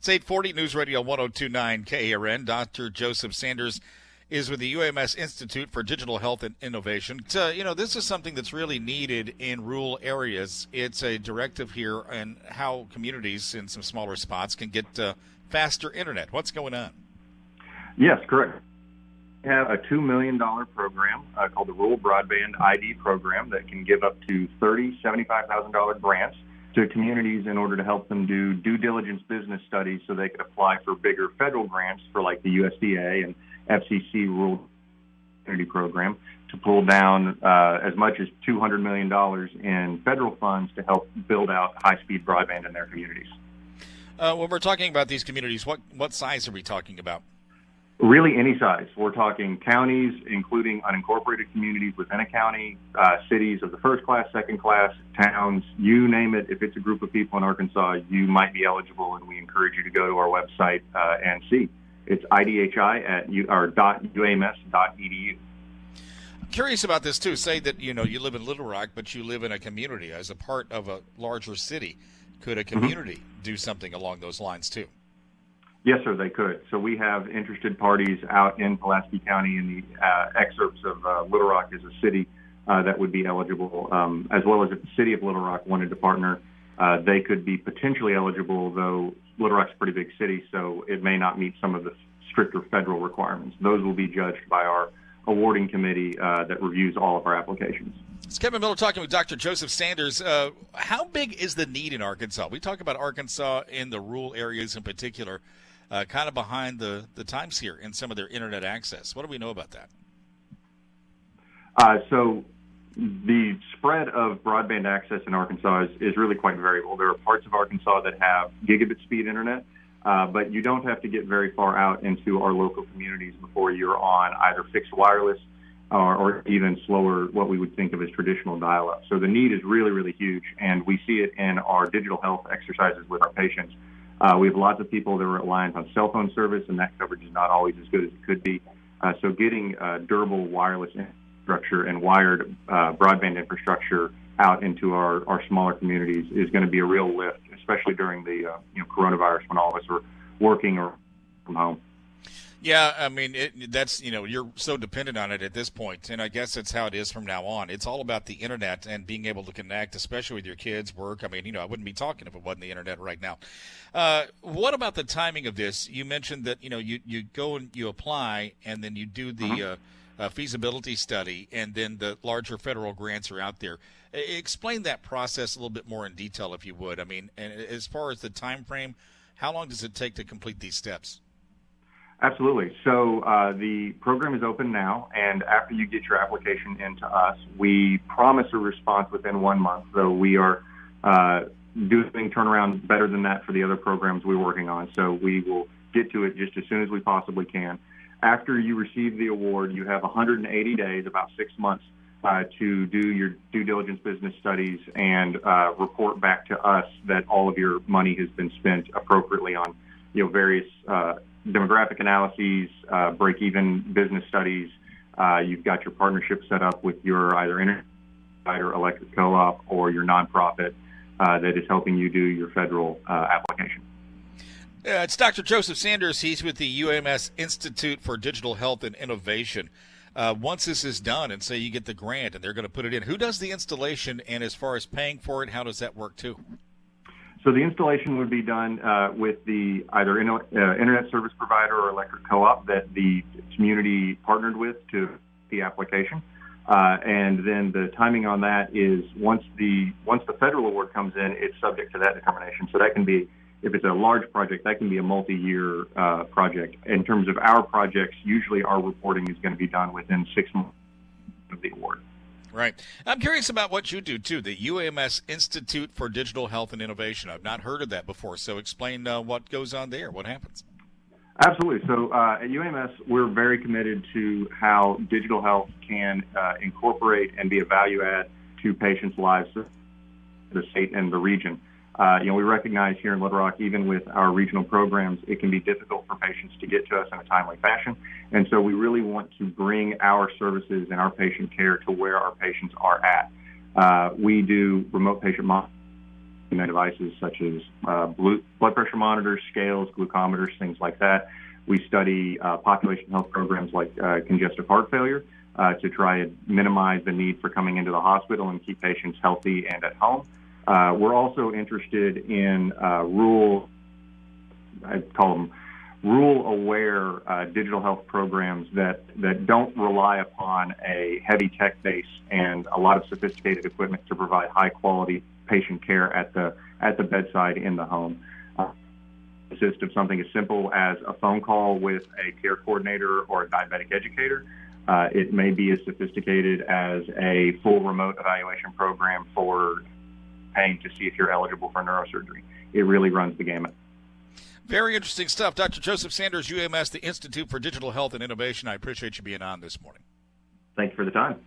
It's 840 News Radio 1029 KARN. Dr. Joseph Sanders is with the UAMS Institute for Digital Health and Innovation. This is something that's really needed in rural areas. It's a directive here on how communities in some smaller spots can get faster internet. What's going on? Yes, correct. We have a $2 million program called the Rural Broadband ID program that can give up to $75,000 grants to communities in order to help them do due diligence business studies so they could apply for bigger federal grants for like the USDA and FCC Rural Community Program to pull down as much as $200 million in federal funds to help build out high-speed broadband in their communities. When we're talking about these communities, what size are we talking about? Really any size. We're talking counties, including unincorporated communities within a county, cities of the first class, second class, towns, you name it. If it's a group of people in Arkansas, you might be eligible, and we encourage you to go to our website and see. It's idhi at .uams.edu. I'm curious about this, too. Say that, you live in Little Rock, but you live in a community as a part of a larger city. Could a community do something along those lines, too? Yes, sir, they could. So we have interested parties out in Pulaski County in the excerpts of Little Rock as a city that would be eligible, as well as if the city of Little Rock wanted to partner, they could be potentially eligible, though Little Rock's a pretty big city, so it may not meet some of the stricter federal requirements. Those will be judged by our awarding committee that reviews all of our applications. It's Kevin Miller talking with Dr. Joseph Sanders. How big is the need in Arkansas? We talk about Arkansas in the rural areas in particular. Kind of behind the times here in some of their internet access. What do we know about that? So the spread of broadband access in Arkansas is really quite variable. There are parts of Arkansas that have gigabit speed internet, but you don't have to get very far out into our local communities before you're on either fixed wireless or even slower, what we would think of as traditional dial-up. So the need is really, really huge, and we see it in our digital health exercises with our patients. We have lots of people that are reliant on cell phone service, and that coverage is not always as good as it could be. So getting durable wireless infrastructure and wired broadband infrastructure out into our smaller communities is going to be a real lift, especially during the coronavirus when all of us are working or from home. Yeah, I mean, that's, you're so dependent on it at this point, and I guess that's how it is from now on. It's all about the internet and being able to connect, especially with your kids' work. I mean, I wouldn't be talking if it wasn't the internet right now. What about the timing of this? You mentioned that, you go and you apply, and then you do the feasibility study, and then the larger federal grants are out there. Explain that process a little bit more in detail, if you would. I mean, and as far as the time frame, how long does it take to complete these steps? Absolutely. So the program is open now, and after you get your application into us, we promise a response within 1 month, though we are doing turnaround better than that for the other programs we're working on. So we will get to it just as soon as we possibly can. After you receive the award, you have 180 days, about 6 months, to do your due diligence business studies and report back to us that all of your money has been spent appropriately on various demographic analyses, break-even business studies. You've got your partnership set up with your either internet provider, electric co-op, or your nonprofit that is helping you do your federal application. It's Dr. Joseph Sanders. He's with the UAMS Institute for Digital Health and Innovation. Once this is done and say you get the grant and they're going to put it in, who does the installation, and as far as paying for it, how does that work too? So the installation would be done with the either internet service provider or electric co-op that the community partnered with to the application. And then the timing on that is once the federal award comes in, it's subject to that determination. So that can be, if it's a large project, that can be a multi-year project. In terms of our projects, usually our reporting is going to be done within 6 months of the award. Right. I'm curious about what you do, too, the UAMS Institute for Digital Health and Innovation. I've not heard of that before, so explain what goes on there, what happens. Absolutely. So at UAMS, we're very committed to how digital health can incorporate and be a value add to patients' lives, the state and the region. We recognize here in Little Rock, even with our regional programs, it can be difficult for patients to get to us in a timely fashion. And so we really want to bring our services and our patient care to where our patients are at. We do remote patient monitoring devices such as blood pressure monitors, scales, glucometers, things like that. We study population health programs like congestive heart failure to try and minimize the need for coming into the hospital and keep patients healthy and at home. We're also interested in I call them rule-aware digital health programs that don't rely upon a heavy tech base and a lot of sophisticated equipment to provide high-quality patient care at the bedside in the home. Consist of something as simple as a phone call with a care coordinator or a diabetic educator. It may be as sophisticated as a full remote evaluation program for paying to see if you're eligible for neurosurgery. It really runs the gamut. Very interesting stuff. Dr. Joseph Sanders, UAMS, the Institute for Digital Health and Innovation. I appreciate you being on this morning. Thank you for the time.